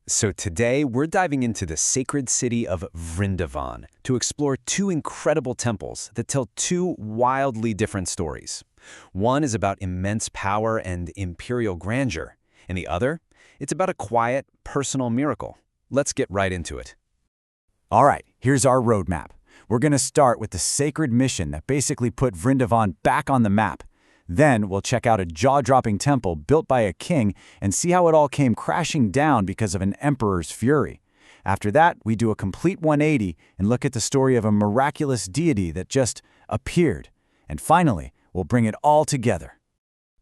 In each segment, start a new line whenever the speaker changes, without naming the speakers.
So today, we're diving into the sacred city of Vrindavan to explore two incredible temples that tell two wildly different stories. One is about immense power and imperial grandeur, and the other, it's about a quiet, personal miracle. Let's get right into it.
All right, here's our roadmap. We're going to start with the sacred mission that basically put Vrindavan back on the map. Then we'll check out a jaw-dropping temple built by a king and see how it all came crashing down because of an emperor's fury. After that, we do a complete 180 and look at the story of a miraculous deity that just appeared. And finally, we'll bring it all together.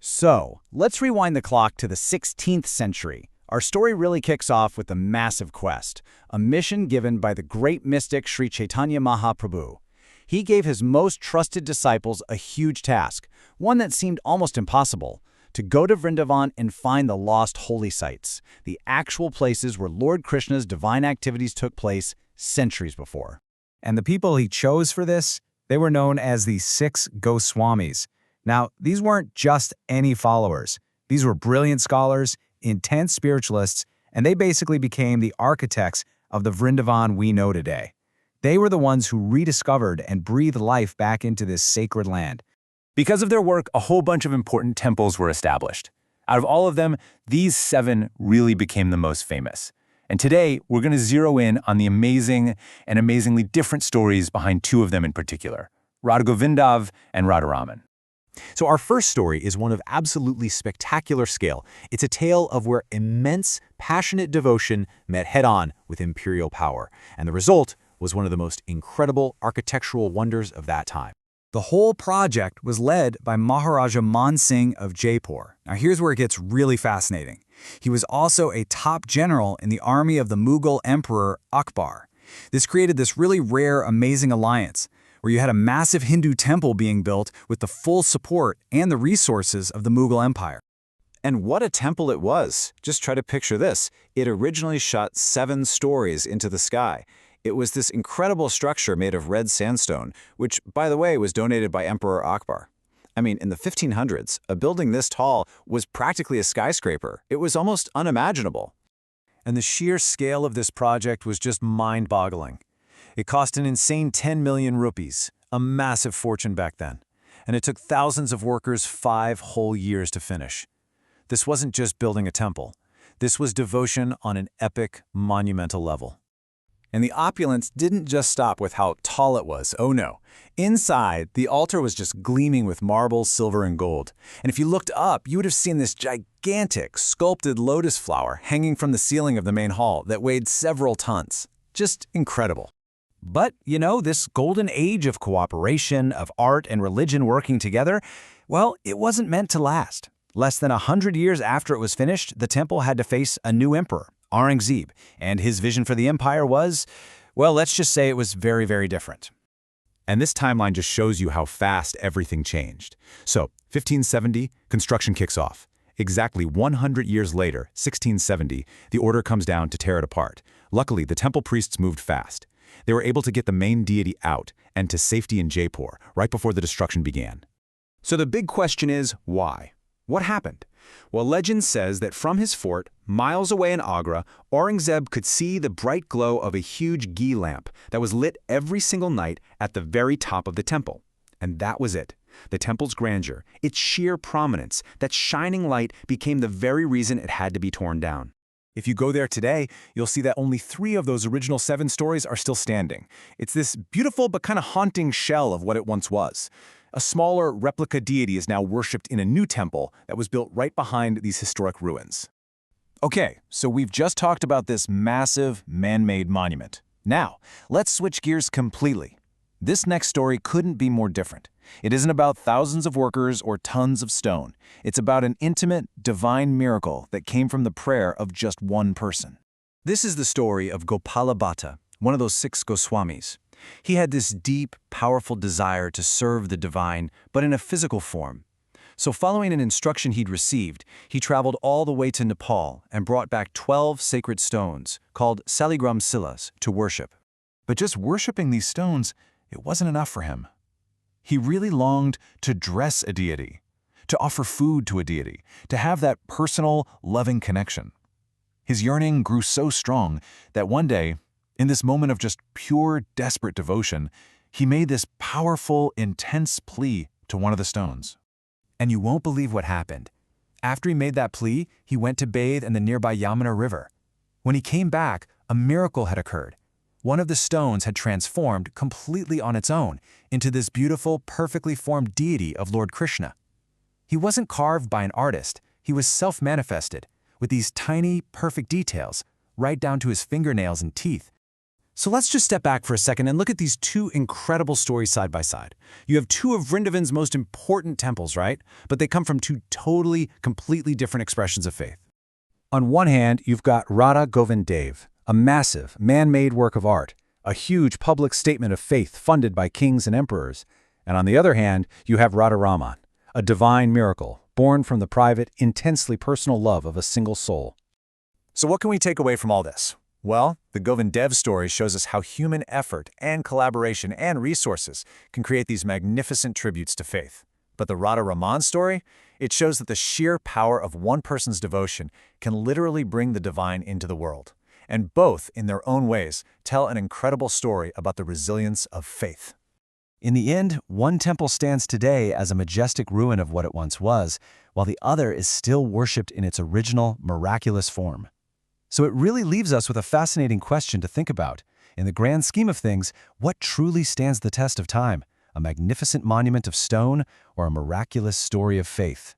So, let's rewind the clock to the 16th century. Our story really kicks off with a massive quest, a mission given by the great mystic Sri Chaitanya Mahaprabhu. He gave his most trusted disciples a huge task, one that seemed almost impossible, to go to Vrindavan and find the lost holy sites, the actual places where Lord Krishna's divine activities took place centuries before.
And the people he chose for this, they were known as the Six Goswamis. Now, these weren't just any followers. These were brilliant scholars, intense spiritualists, and they basically became the architects of the Vrindavan we know today. They were the ones who rediscovered and breathed life back into this sacred land.
Because of their work, a whole bunch of important temples were established. Out of all of them, these 7 really became the most famous. And today, we're going to zero in on the amazing and amazingly different stories behind 2 of them in particular, Radha Govindav and Radharaman.
So our first story is one of absolutely spectacular scale. It's a tale of where immense, passionate devotion met head-on with imperial power. And the result was one of the most incredible architectural wonders of that time.
The whole project was led by Maharaja Man Singh of Jaipur. Now here's where it gets really fascinating. He was also a top general in the army of the Mughal Emperor Akbar. This created this really rare, amazing alliance, where you had a massive Hindu temple being built with the full support and the resources of the Mughal Empire.
And what a temple it was! Just try to picture this. It originally shot 7 stories into the sky. It was this incredible structure made of red sandstone, which, by the way, was donated by Emperor Akbar. I mean, in the 1500s, a building this tall was practically a skyscraper. It was almost unimaginable.
And the sheer scale of this project was just mind-boggling. It cost an insane 10 million rupees, a massive fortune back then. And it took thousands of workers 5 whole years to finish. This wasn't just building a temple. This was devotion on an epic, monumental level.
And the opulence didn't just stop with how tall it was, oh no. Inside, the altar was just gleaming with marble, silver, and gold. And if you looked up, you would have seen this gigantic, sculpted lotus flower hanging from the ceiling of the main hall that weighed several tons. Just incredible.
But, you know, this golden age of cooperation, of art and religion working together, well, it wasn't meant to last. Less than 100 years after it was finished, the temple had to face a new emperor, Aurangzeb, and his vision for the empire was, well, let's just say it was very, very different.
And this timeline just shows you how fast everything changed. So, 1570, construction kicks off. Exactly 100 years later, 1670, the order comes down to tear it apart. Luckily, the temple priests moved fast. They were able to get the main deity out and to safety in Jaipur right before the destruction began.
So the big question is, why? What happened? Well, legend says that from his fort, miles away in Agra, Aurangzeb could see the bright glow of a huge ghee lamp that was lit every single night at the very top of the temple. And that was it. The temple's grandeur, its sheer prominence, that shining light became the very reason it had to be torn down.
If you go there today, you'll see that only 3 of those original 7 stories are still standing. It's this beautiful but kind of haunting shell of what it once was. A smaller replica deity is now worshipped in a new temple that was built right behind these historic ruins. Okay, so we've just talked about this massive man-made monument. Now, let's switch gears completely. This next story couldn't be more different. It isn't about thousands of workers or tons of stone. It's about an intimate, divine miracle that came from the prayer of just one person. This is the story of Gopala Bhatta, one of those 6 Goswamis. He had this deep, powerful desire to serve the divine, but in a physical form. So following an instruction he'd received, he traveled all the way to Nepal and brought back 12 sacred stones, called Saligram Silas, to worship. But just worshiping these stones, it wasn't enough for him. He really longed to dress a deity, to offer food to a deity, to have that personal, loving connection. His yearning grew so strong that one day, in this moment of just pure, desperate devotion, he made this powerful, intense plea to one of the stones.
And you won't believe what happened. After he made that plea, he went to bathe in the nearby Yamuna River. When he came back, a miracle had occurred. One of the stones had transformed completely on its own into this beautiful, perfectly formed deity of Lord Krishna. He wasn't carved by an artist, he was self-manifested, with these tiny, perfect details, right down to his fingernails and teeth.
So let's just step back for a second and look at these two incredible stories side by side. You have two of Vrindavan's most important temples, right? But they come from two totally, completely different expressions of faith. On one hand, you've got Radha Govind Dev, a massive, man-made work of art, a huge public statement of faith funded by kings and emperors. And on the other hand, you have Radharaman, a divine miracle, born from the private, intensely personal love of a single soul.
So what can we take away from all this? Well, the Govind Dev story shows us how human effort and collaboration and resources can create these magnificent tributes to faith. But the Radha Raman story, it shows that the sheer power of one person's devotion can literally bring the divine into the world. And both, in their own ways, tell an incredible story about the resilience of faith.
In the end, one temple stands today as a majestic ruin of what it once was, while the other is still worshipped in its original, miraculous form. So it really leaves us with a fascinating question to think about. In the grand scheme of things, what truly stands the test of time? A magnificent monument of stone or a miraculous story of faith?